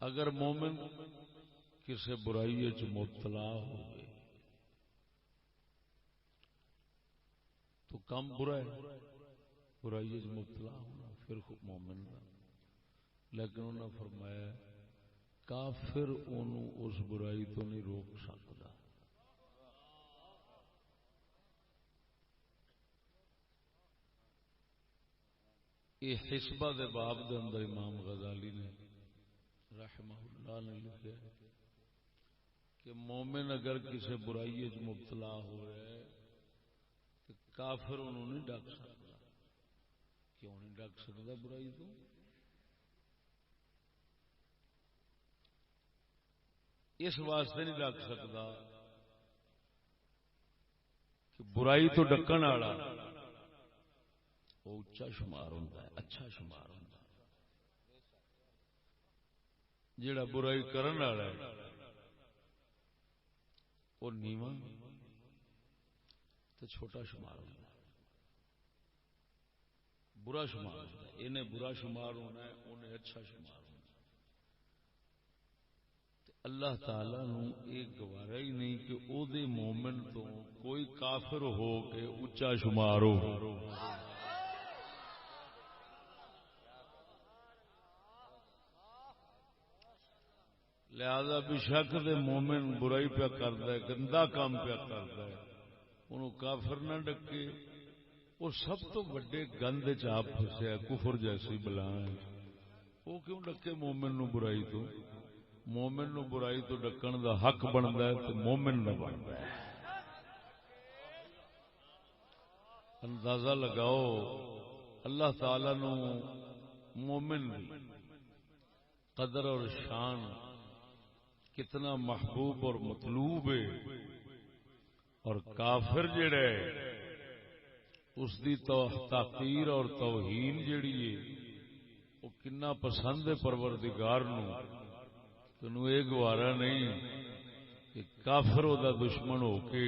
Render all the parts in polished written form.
اگر مومن کسی برائی چ مبتلا ہوئے تو کم برا ہے برائی چ مبتلا ہونا پھر مومن کا، لیکن انہوں نے فرمایا کافر انہوں اس برائی تو نہیں روک سکتا۔ یہ حسبہ دے باب دے اندر امام غزالی نے رحمہ اللہ نے لکھا ہے کہ مومن اگر کسی برائی چ مبتلا ہوا ہے تو کافر انہوں نہیں ڈک سکتا۔ کیوں نہیں ڈک سکتا برائی تو؟ اس واسطے نہیں ڈک سکتا کہ برائی تو ڈکن والا وہ اچا شمار ہوتا ہے، اچھا شمار ہوتا ہے، جڑا برائی کرن والا ہے وہ نیواں تو چھوٹا شمار ہوتا ہے، برا شمار ہوتا ہے، انہیں برا شمار ہونا ہے انہیں اچھا شمار ہونا ہے۔ اللہ تعالی نو ایک گوارا ہی نہیں کہ او دے مومن تو کوئی کافر ہو کے اچا شمار ہو۔ لہذا بشک دے مومن برائی پیا کرتا ہے، گندا کام پیا کرتا ہے، انہوں کافر نہ ڈکے، وہ سب تو بڑے گند چاپ پھسیا کفر جیسی بلا ہے، وہ کیوں ڈکے مومن نو برائی تو؟ مومن نو برائی تو ڈکن دا حق بنتا ہے تو مومن نہ بنتا ہے۔ اندازہ لگاؤ اللہ تعالی نو مومن دی قدر اور شان کتنا محبوب اور مطلوب ہے، اور کافر جڑا ہے اس دی تحقیر اور توہین جڑی ہے وہ کنا پسند ہے پروردگار نو، تنو یہ گوارا نہیں کہ کافر او دا دشمن ہو کے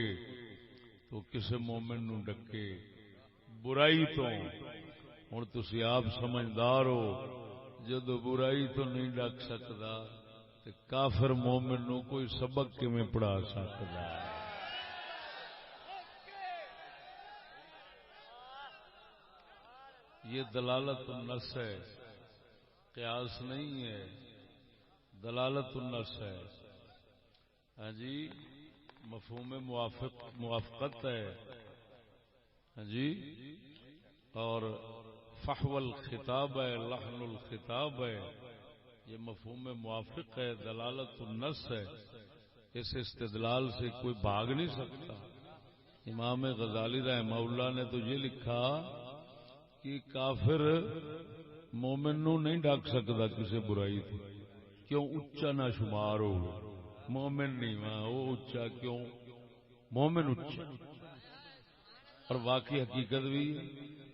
تو کسے مومن نو ڈکے برائی تو۔ ہن تسی آپ سمجھدار ہو جدو برائی تو نہیں ڈک سکتا تے کافر مومن نو کوئی سبق کیویں پڑھا سکتا ہے؟ یہ دلالت النص ہے، قیاس نہیں ہے، دلالت النص ہے۔ ہاں جی مفہوم موافقت ہے، ہاں جی، اور فحو الخطاب ہے، لحن الخطاب ہے، یہ مفہوم موافق ہے، دلالت النص ہے، اس استدلال سے کوئی بھاگ نہیں سکتا۔ امام غزالی رحمہ اللہ نے تو یہ لکھا کہ کافر مومن نو نہیں ڈک سکتا کسی برائی تو، کیوں اچا نہ شمار ہو، مومن نہیں وہاں وہ اچا، کیوں مومن اچا۔ اور واقعی حقیقت بھی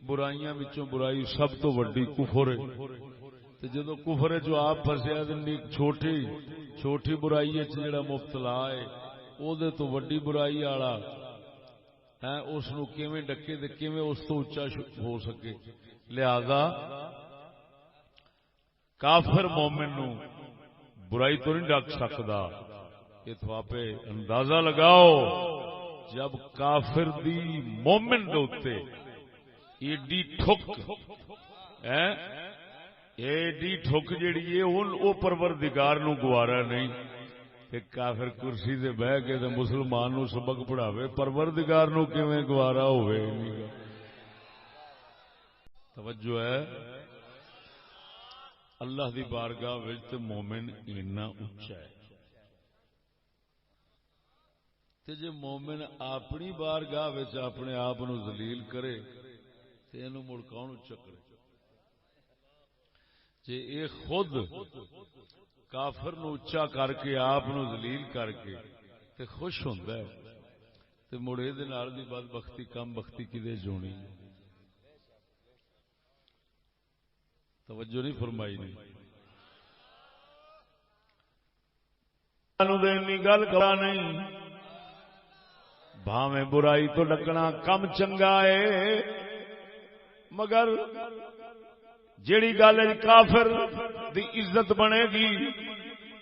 برائیاں وچوں برائی سب تو وڈی کفر ہے، تے جدو کفر جو آپ پھسیا تے چھوٹی برائی جڑا مبتلا ہے او دے تو وڈی برائی والا ہے، اس نو کیویں ڈکے تے کیویں اس تو اچا ہو سکے؟ لہذا کافر مومن نو برائی تو نہیں ڈک سکتا۔ یہ تو آپ اندازہ لگاؤ جب کافر دی مومن دے اوتے ایڈی ٹھک ایڈی ٹھک جیڑی ہے وہ پروردگار نو گوارا نہیں کہ کافر کرسی تے بہ کے تے مسلمان نو سبق پڑھاوے، پروردگار نو کیویں گوارا ہوئے؟ توجہ ہے، اللہ دی بارگاہ وچ تے مومن اتنا اونچا ہے، تے جے مومن اپنی بارگاہ وچ اپنے آپ نو ذلیل کرے تے اینو مڑ کون اونچا کرے؟ جے اے خود کافر نو اونچا کر کے آپ نو ذلیل کر کے تے خوش ہوندا ہے تے مڑ اے دے نال دی بدبختی کم بختی کدے جونی؟ توجہ نہیں فرمائی نہیں؟ گل کرا نہیں بھاویں برائی تو ڈکنا کم چنگا ہے، مگر جیڑی گل کافر دی عزت بنے گی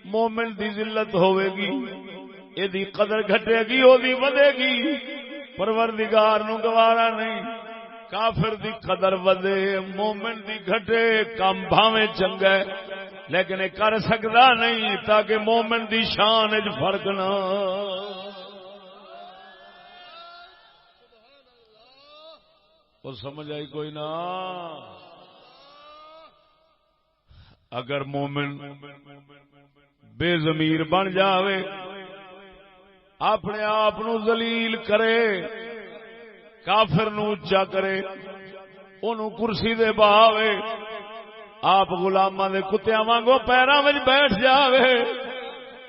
مومن دی ذلت ہوے گی، ایدی قدر گھٹے گی، او دی ودے گی، پروردگار نو گوارا نہیں۔ کافر دی قدر ودے مومن دی گھٹے، کام بھاویں چنگا ہے لیکن یہ کر سکتا نہیں تاکہ مومن دی شان وچ فرق نہ۔ اور سمجھ آئی کوئی نہ؟ اگر مومن بے ضمیر بن جاوے، اپنے آپ نو ذلیل کرے، کافر نو اونچا کرے، اونوں کرسی دے بہاوے، آپ غلاماں دے کتیاں وانگو پیراں وچ بیٹھ جاوے،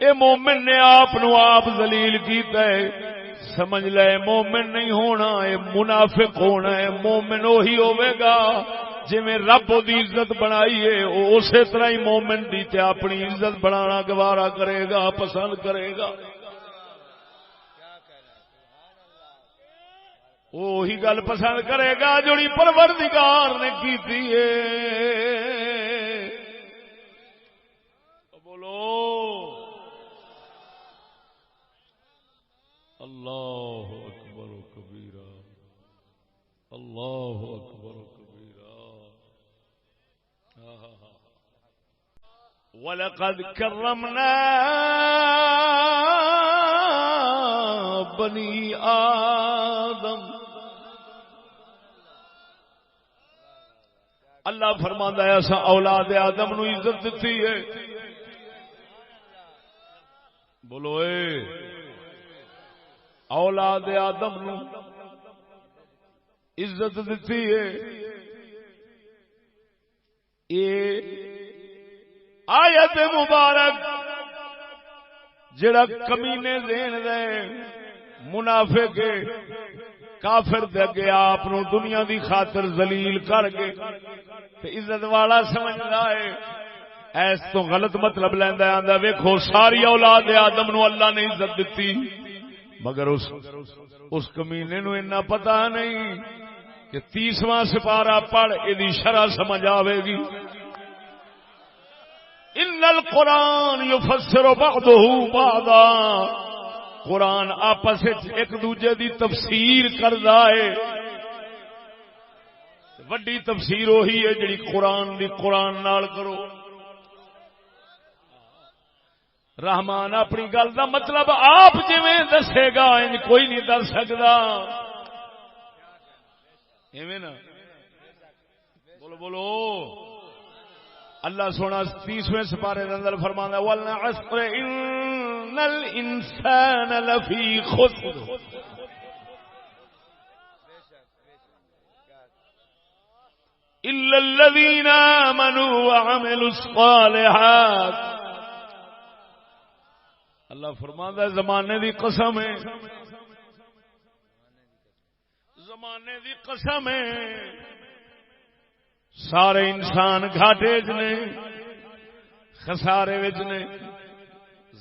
اے مومن نے آپ نو آپ ذلیل کیتا ہے، سمجھ لے مومن نہیں ہونا، اے منافق ہونا ہے۔ مومن وہی ہوے گا جویں رب دی عزت بنائی ہے، او اسی طرح ہی مومن دی تے اپنی عزت بنانا گوارا کرے گا، پسند کرے گا۔ وہی گل پسند کرے گا جڑی پروردگار نے کیتی ہے۔ بولو اللہ اکبر و کبیرہ، اللہ اکبر و کبیرہ۔ وَلَقَدْ كَرَّمْنَا بَنِي آدم۔ اللہ فرماندا ہے اساں اولاد آدم نو عزت دتی ہے۔ بولو اے اولاد آدم نو عزت دتی ہے۔ یہ آیت مبارک جڑا کمینے دین دے منافق کافر دے اگے آپ نو دنیا دی خاطر ذلیل کر کے تے عزت والا سمجھدا ہے، ایس تو غلط مطلب لیندا ہے، آندا ویکھو ساری اولاد آدم نو اللہ نے عزت دتی، مگر اس کمینے نو اتنا پتہ نہیں کہ 30واں سپارہ پڑھ ایدی شرح سمجھ آوے گی۔ ان القرآن یفسر بعضه بعضا، قرآن آپس ایک دوجے دی تفسیر کردا ہے۔ وڈی تفسیر وہی ہے جڑی قرآن دی قرآن نال کرو۔ رحمان اپنی گل دا مطلب آپ جویں دسے گا ان کوئی نہیں دس سکدا، ایویں نا؟ بولو بولو۔ اللہ سونا 30ویں سپارے دے اندر فرماندا ہے والعصر ان الانسان لفی خسر الا الذين آمنوا وعملوا الصالحات۔ اللہ فرماندا ہے زمانے دی قسم ہے، زمانے دی قسم ہے، سارے انسان گھاٹے وچ نے، خسارے وچ نے،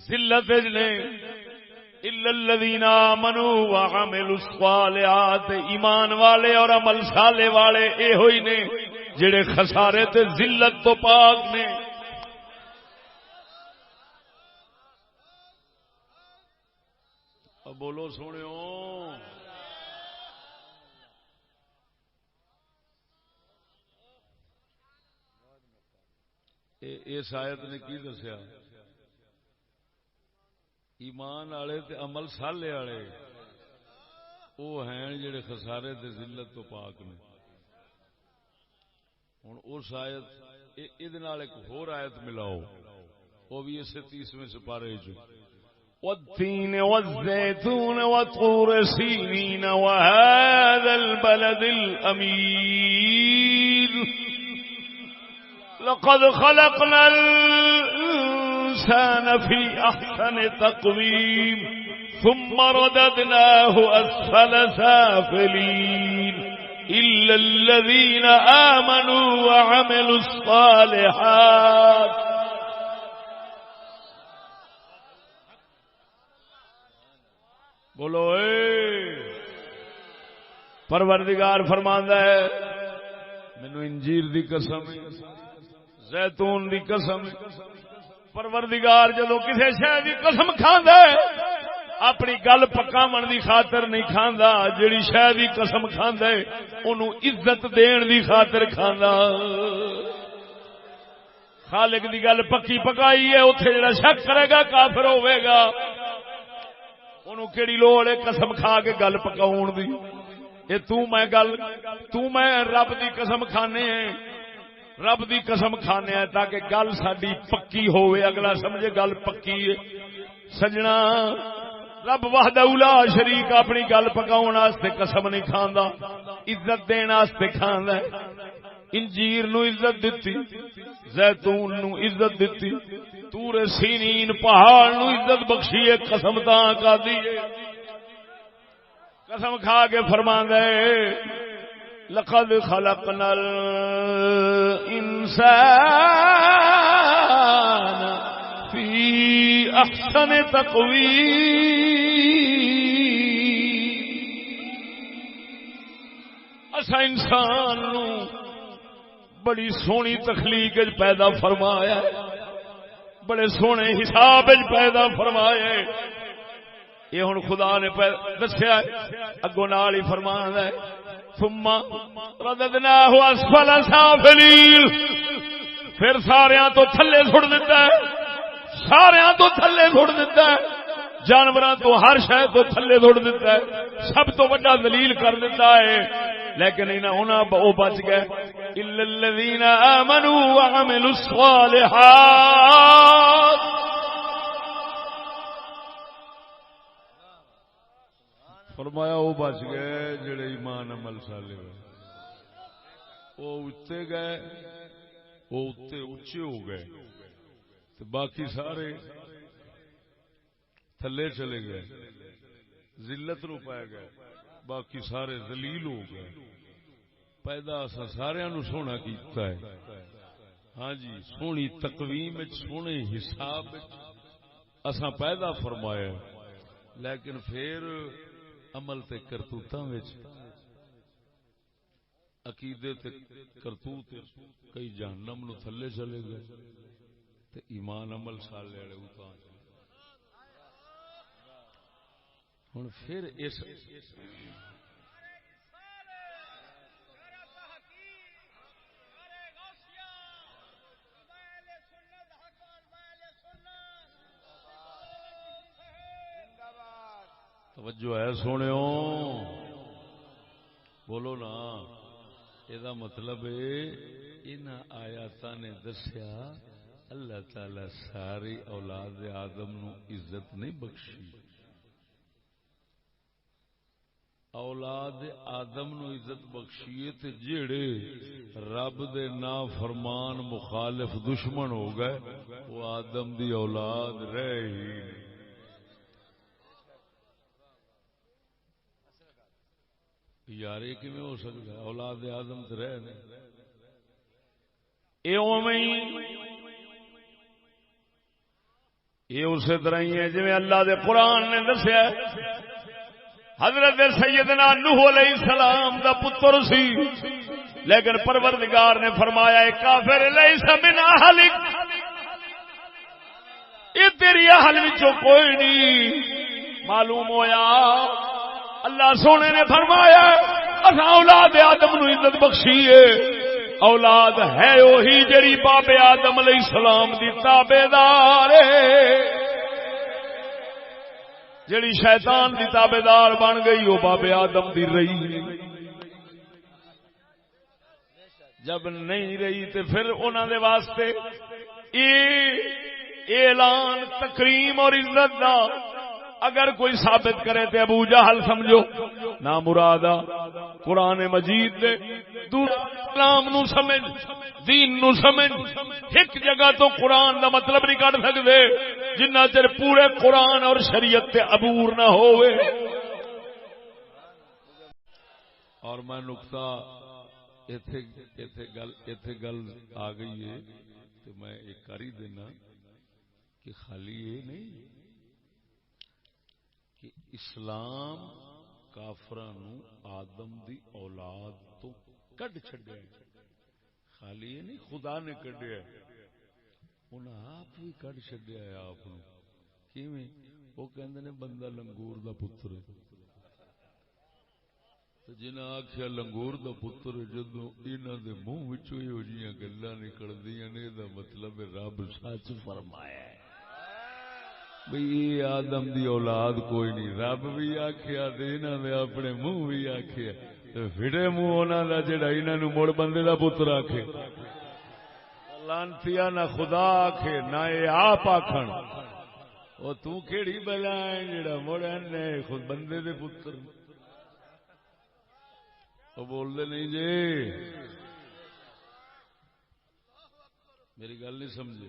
ذلت وچ نے، الا الذين آمنوا وعملوا الصالحات، ایمان والے اور عمل صالح والے اے ہوئی نے جڑے خسارے تے ذلت تو پاک نے۔ اب بولو سنیو، اس آیت نے کی دسیا؟ ایمان والے تے عمل صالح والے وہ ہیں جڑے خسارے تے ذلت تو پاک نے۔ ہن اس آیت ایک ہور آیت ملاؤ، وہ بھی اسے 30ویں سپارے چ والتین والزیتون وطور سینین وهذا البلد الامین لقد خلقنا الانسان في احسن تقویم ثم رددناه اسفل سافلین الا الذين آمنوا وعملوا الصالحات۔ بولو اے پروردگار فرماندا ہے مینوں انجیر دی قسم ہے، زیتون دی قسم ہے، پروردگار جدو کسی شے دی قسم کھاندا ہے اپنی گل پکاون دی خاطر نہیں کھاندا، جیڑی شے دی قسم کھاندا ہے اونوں عزت دین دی خاطر کھاندا۔ خالق دی گل پکی پکائی ہے، اوتھے جڑا شک کرے گا کافر ہوے گا، اونوں کیڑی لوڑ ہے قسم کھا کے گل پکاون دی؟ اے تو میں رب دی قسم کھانے ہیں، رب دی قسم کھانے ہیں تاکہ گل ساڈی پکی ہوئے، اگلا سمجھے گل پکی ہے۔ سجنا رب وحدہ لا شریک اپنی گل پکاؤن واسطے قسم نہیں کھاندا، عزت دین واسطے کھاندا ہے۔ انجیر نو عزت دتی، زیتون نو عزت دتی، تور سینین پہاڑ نو عزت بخشی ہے، قسم تاں کا دی قسم کھا کے فرماندا ہے لقد خلقنا الانسان فی احسن تقویم، اسا انسان نو بڑی سونی تخلیق پیدا فرمایا ہے، بڑے سونے حساب پیدا فرمایا ہے۔ یہ ہن خدا نے دسیا اگوں نال ہی فرماندا ہے ثم رددناہ اسفل سافلین، پھر ساریاں تو تھلے سٹ دیتا ہے، ساریاں تو تھلے سٹ دیتا ہے، جانوراں تو ہر شے تو تھلے سٹ دیتا ہے، سب تو بڑا ذلیل کر دیتا ہے، لیکن انہاں او بچ گئے الا الذین آمنوا وعملوا الصالحات۔ فرمایا وہ بچ گئے جڑے ایمان عمل صالح ہوئے، وہ اتے گئے، وہ اتے اچے ہو گئے، تو باقی سارے تھلے چلے گئے، ذلت نو پائے گئے، باقی سارے ذلیل ہو گئے۔ پیدا اساں سارے نو سونا کیتا ہے، ہاں جی، سونی تقویم سونے حساب اساں پیدا فرمایا، لیکن پھر عمل تے کرتوتاں وچ عقیدے تے کرتوت کئی جہنم نو تھلے چلے گئے تے ایمان عمل صالح والے اوتاں۔ ہن پھر اس توجہ ہے سونےو، بولو نا، یہ مطلب انہاں آیاتاں نے دسیا اللہ تعالی ساری اولاد آدم نو عزت نہیں بخشی، اولاد آدم نو عزت بخشیے تے جیڑے رب دے نا فرمان مخالف دشمن ہو گئے وہ آدم دی اولاد رہ ہی نہیں۔ یار یہ کیویں ہو سکتا ہے؟ اولاد آدم تے رہ نہیں، اے اوویں یہ اسی طرح ہی ہے جویں اللہ دے قرآن نے دسیا حضرت سیدنا نوح علیہ السلام دا پتر سی، لیکن پروردگار نے فرمایا اے کافر لیس من اہلک، یہ تیری اہل وچوں کوئی نہیں۔ معلوم ہویا اللہ سونے نے فرمایا اساں اولاد آدم نو عزت بخشی ہے، اولاد ہے وہی جڑی باب آدم علیہ السلام دی تابعدار ہے، جڑی شیطان دی تابعدار بن گئی وہ باب آدم دی رہی، جب نہیں رہی تو پھر انہاں دے واسطے اعلان تکریم اور عزت دا اگر کوئی ثابت کرے تے ابو جہل سمجھو نہ مرادہ قرآن مجید دے دور اسلام نو سمجھ دین نو سمجھ ایک جگہ تو قرآن دا مطلب نہیں کر سکتے جنہ چر پورے قرآن اور شریعت تے عبور نہ ہوئے۔ اور میں نقطہ ایتھے گل آ گئی ہے تو میں ایک کر ہی دینا کہ خالی یہ نہیں کہ اسلام کافراں نو آدم دی اولاد تو کڈ چھڈیا، خالی یہ نہیں خدا نے کڈیا، انہیں آپ بھی کٹ چڈیا ہے آپ کیویں وہ کہندے نے بندہ لنگور دا پتر ہے جنہیں آخیا لنگور دا پتر جدو انہوں دے منہ وچوں ہو جیاں گلاں نکلدیاں نے دا مطلب رب سچ فرمایا ہے بھئی یہ آدم دی اولاد کوئی نہیں رب بھی آخیا تے انہوں نے اپنے منہ بھی آخیا پھڑے منہ انہوں دا جڑا انہوں نے مڑ بندے دا پتر آکھے لانتیا نہ خدا آکھے نہ یہ آپ آکھن وہ تو کیڑی بلا ہے جڑا مڑ نے خود بندے دے پتر وہ بول دے نہیں جی میری گل نہیں سمجھے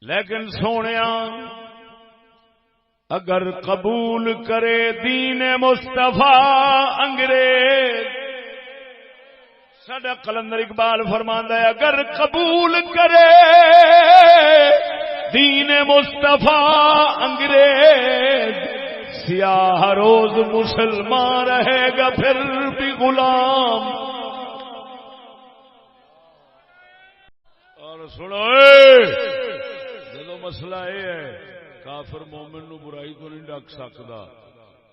لیکن سونیا اگر قبول کرے دین مصطفیٰ انگریز ساڈا قلندر اقبال فرماندا ہے اگر قبول کرے دین مصطفیٰ انگریز سیاہ روز مسلمان رہے گا پھر بھی غلام اور سنو جدو مسئلہ یہ ہے کافر مومن نو برائی کو نہیں ڈک سکتا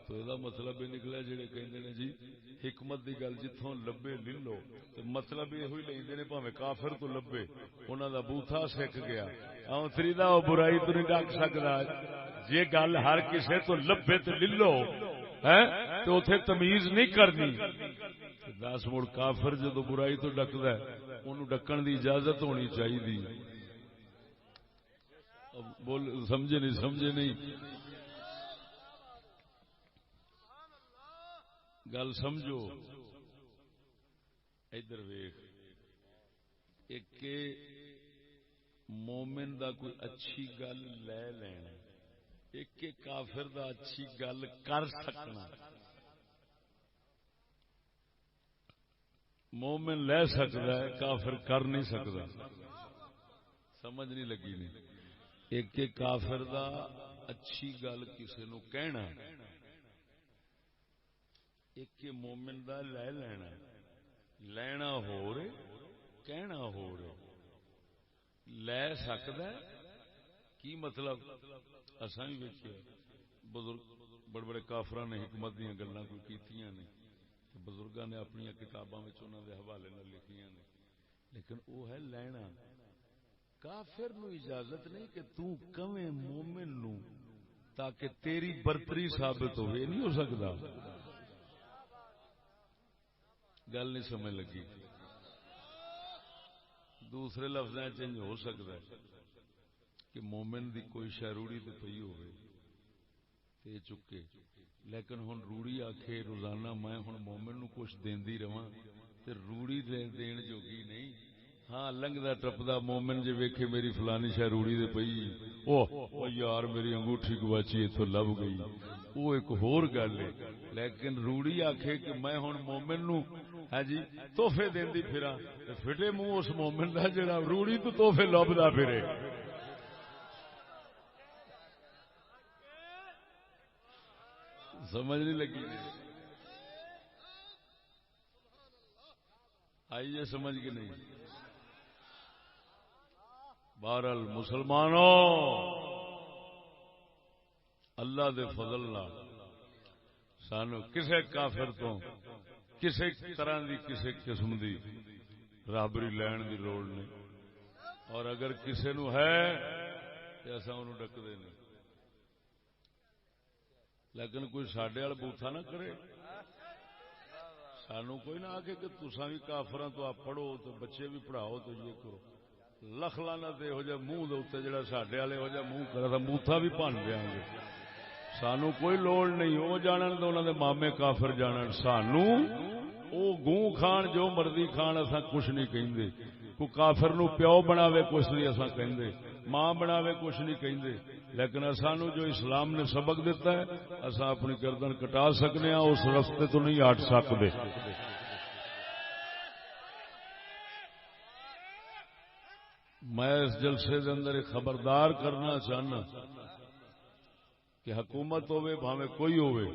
تو یہ مطلب یہ نکلا جڑے کہندے نے جی حکمت دی گل جتھوں لبے لے لو تے مطلب یہ ہوئی لیندے نے بھاویں کافر تو لبے انہاں دا بوتھا سک گیا اونتری دا او برائی تو نہیں ڈک سکدا جے گل ہر کسے تو لبے تے لے لو ہیں تے اوتھے تمیز نہیں کرنی دس مڑ کافر جدوں برائی تو ڈکدا ہے اونوں ڈکن دی اجازت ہونی چاہیے بول سمجھے نہیں گل سمجھو ادھر ویخ ایک مومن دا کوئی اچھی گل لے لینا ایک کافر دا اچھی گل کر سکنا مومن لے سکتا ہے کافر کر نہیں سکتا سمجھ نہیں لگی نہیں ایک کافر دا اچھی گل کسی نو کہنا ایک مومن دا لے لینا ہو رہے کہنا ہو رہے لے سکتا ہے کی مطلب اساں بھی ویکھیا بزرگ بڑے بڑے کافراں نے حکمت دیاں گلاں کوئی کیتیاں نے بزرگاں نے اپنی کتاباں وچ انہاں دے حوالے نال لکھیاں نے لیکن وہ ہے لینا کافر نو اجازت نہیں کہ تو کمیں مومن نو تاکہ تیری برتری ثابت ہوئے نہیں ہو سکتا گل نہیں سمجھ لگی دوسرے لفظ چینج ہو سکتا ہے کہ مومن دی کوئی شے روڑی تے پئی ہوئے تے چکے لیکن ہن روڑی آکھے روزانہ میں ہن مومن نو کچھ دیندی رواں تے روڑی دین جوگی نہیں ہاں لنگدا ٹپدا مومن جے ویکھے میری فلانی شے روڑی دے پئی او یار میری انگوٹھی گواچی ایتھوں لب گئی وہ ایک ہور گل ہے لیکن روڑی آکھے کہ میں ہن مومن نو ہاں جی تحفے دیندی پھراں تے پھٹے منہ اس مومن دا جڑا روڑی تو تحفے لبدا پھرے سمجھ نہیں لگی آئیے سمجھ کے نہیں بہرحال مسلمانوں اللہ دے فضل نال سانو کسے کافر تو کسے طرح دی کسے قسم دی رابری لین دی لوڑ نہیں اور اگر کسے نو ہے تو ایسا انہوں ڈک دے نہیں لیکن کوئی ساڈے وال بوتھا نہ کرے سانو کوئی نہ آکے کہ تساں بھی کافراں تو آپ پڑھو تو بچے بھی پڑھاؤ تو یہ کرو لکھ لعنت یہو جہا منہ دے اوتے جڑا ساڈے والے یہو جہا منہ کرے تا بوتھا بھی بھن دیاں گے سانو کوئی لوڑ نہیں وہ جانن تے انہاں دے مامے کافر جانن سانو او گوں کھان جو مرضی کھان اساں کچھ نہیں کہندے کوئی کافر نو پیو بناوے کچھ نہیں اساں کہندے ماں بناوے کچھ نہیں کہندے لیکن اسانو جو اسلام نے سبق دیتا ہے اساں اپنی گردن کٹا سکنے ہاں اس رستے تو نہیں ہٹ سکدے میں اس جلسے دے اندر خبردار کرنا چاہنا کہ حکومت ہوئے بھاویں کوئی ہوئے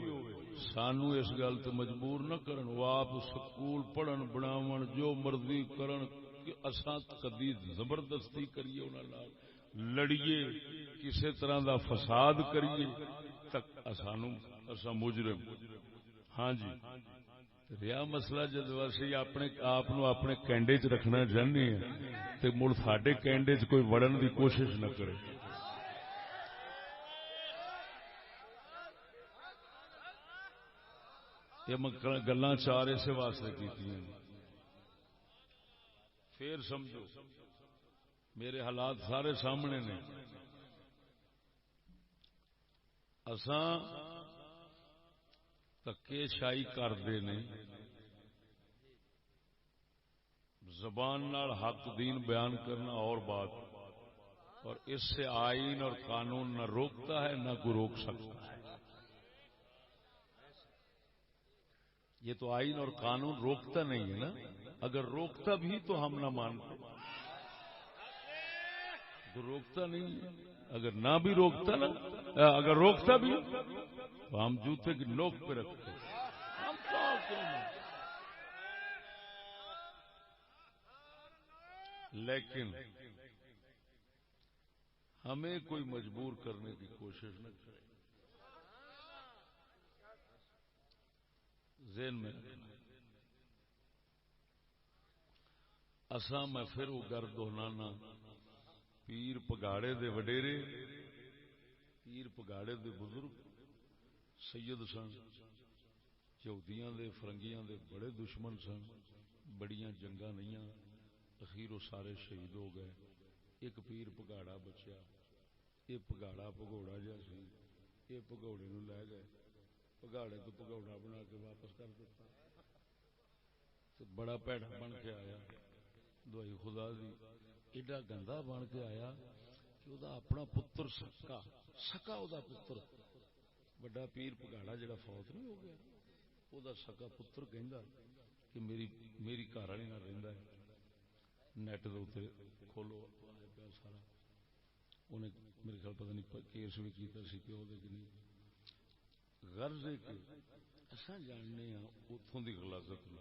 سانو اس گل تے مجبور نہ کرن وہ آپ سکول پڑھن بناون جو مرضی کرن کہ اساں کدی زبردستی کریے انہاں نال لڑیے کسی طرح دا فساد کریے تک اساں مجرم ہاں جی ریا مسئلہ جدو اسی اپنے آپ اپنے کینڈے چ رکھنا چاہنے ہیں تے مڑ ساڈے کینڈے چ کوئی وڑن دی کوشش نہ کرے یہ میں گلاں چار اسے واسطے کیتیاں پھر سمجھو میرے حالات سارے سامنے نے اساں تکے شائی کردے نے زبان نال حق دین بیان کرنا اور بات اور اس سے آئین اور قانون نہ روکتا ہے نہ کوئی روک سکتا ہے یہ تو آئین اور قانون روکتا نہیں ہے نا اگر روکتا بھی تو ہم نہ مانتے تو روکتا نہیں ہے اگر نہ بھی روکتا نا اگر روکتا بھی تو ہم جوتے کی نوک پہ رکھتے ہم لیکن ہمیں کوئی مجبور کرنے کی کوشش نہ کرے ذہن میں اساں میں پھر وہ گرد دہنانا پیر پگاڑے دے وڈیرے پیر پگاڑے دے بزرگ سید سن یہودیاں دے فرنگیاں دے بڑے دشمن سن بڑیاں جنگاں نہیں اخیر وہ سارے شہید ہو گئے ایک پیر پگاڑا بچیا یہ پگاڑا پگوڑا جا سی یہ پگوڑے نو لے گئے پگاڑے تو پگوڑا بنا کے واپس کر دیتا بڑا پیڑا بن کے آیا دوائی خدا دی ایڈا گندا بن کے آیا کہ وہ اپنا پتر سکا سکا وہ پتر بڑا پیر پگاڑا جڑا فوت نہیں ہو گیا وہ سکا پتر کہندا کہ میری گھر والی نال رہندا ہے نیٹ دے اوتے کھولو آیا پیا سارا انہیں میرے خیال پتہ نہیں کیس بھی کیتا سی پیو دے کہ نہیں غرض ہے کہ اساں جاننے ہاں اتھوں دی غلاظت نہ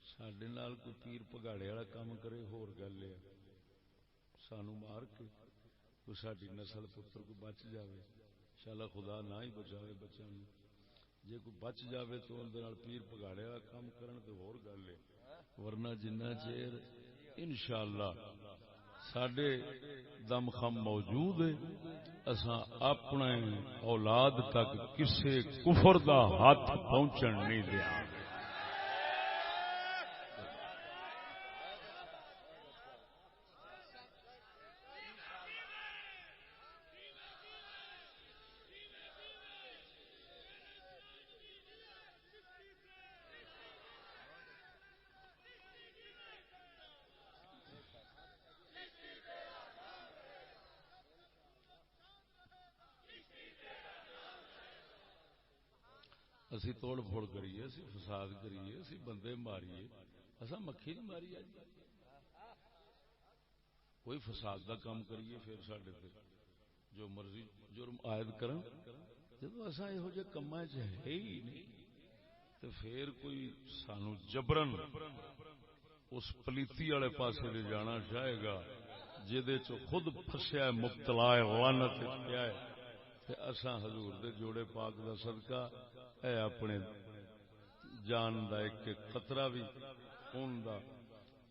ساڈے نال کوئی پیر پگاڑے والا کام کرے ہور گل ہے سانو مار کے کوئی ساڈی نسل پتر کو بچ جاوے انشاءاللہ خدا نہ ہی بچاوے بچوں جے کوئی بچ جاوے تو اندر نال پیر پگاڑے والا کام کرن تے ہور گل ہے ورنہ جنہ چیر انشاءاللہ ساڈے دم خم موجود ہے اساں اپنے اولاد تک کسے کفر دا ہاتھ پہنچن نہیں دیا اسی توڑ پھوڑ کریے اسی فساد کریے اسی بندے ماریے اصا مکھی نہیں ماری اج کوئی فساد دا کام کریے پھر ساڈے تے جو مرضی جرم عائد کرن جدو اصا یہو جے کماں چ ہے ہی نہیں تے پھر کوئی سانو جبرن اس پلیتی والے پاسے لے جانا چاہے گا جدے چ خود پھسیا ہے مبتلا ہے لعنت پیا ہے تے اساں حضور دے جوڑے پاک دا صدقہ اے اپنے جان دا ایک قطرہ بھی خون دا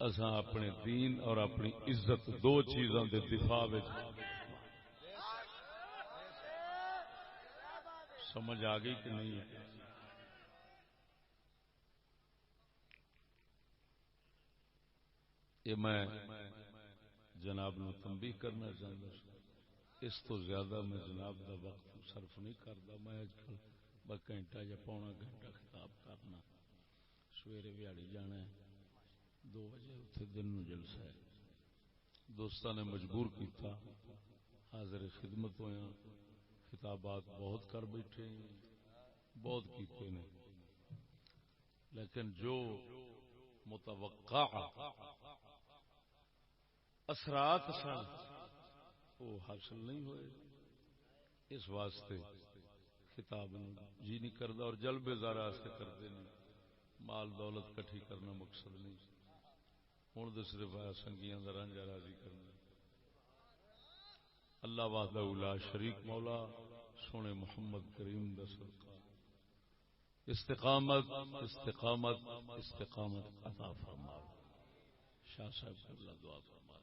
اساں اپنے دین اور اپنی عزت دو چیزاں دے دفاع وچ سمجھ آ گئی کہ نہیں ہے یہ میں جناب نو تنبیہ کرنا چاہتا اس تو زیادہ میں جناب دا وقت صرف نہیں کرتا میں اج کل گھنٹہ یا پونا گھنٹہ خطاب کرنا سویرے ویاڑی جانا ہے 2 بجے اتنے دن نو جلسہ ہے دوستاں نے مجبور کیتا حاضر خدمت ہویا خطابات بہت کر بیٹھے بہت کیتے نے لیکن جو متوقع اثرات سن وہ حاصل نہیں ہوئے اس واسطے خطاب جی نہیں کرتا اور جلب زارا سے کرتے نہیں مال دولت کٹھی کرنا مقصد نہیں ہوں تو صرف سنگیاں دا رانجھا راضی کرنا. اللہ وحدہ لا شریک مولا سونے محمد کریم دا صدقہ استقامت استقامت استقامت عطا فرما. شاہ صاحب اللہ دعا فرما.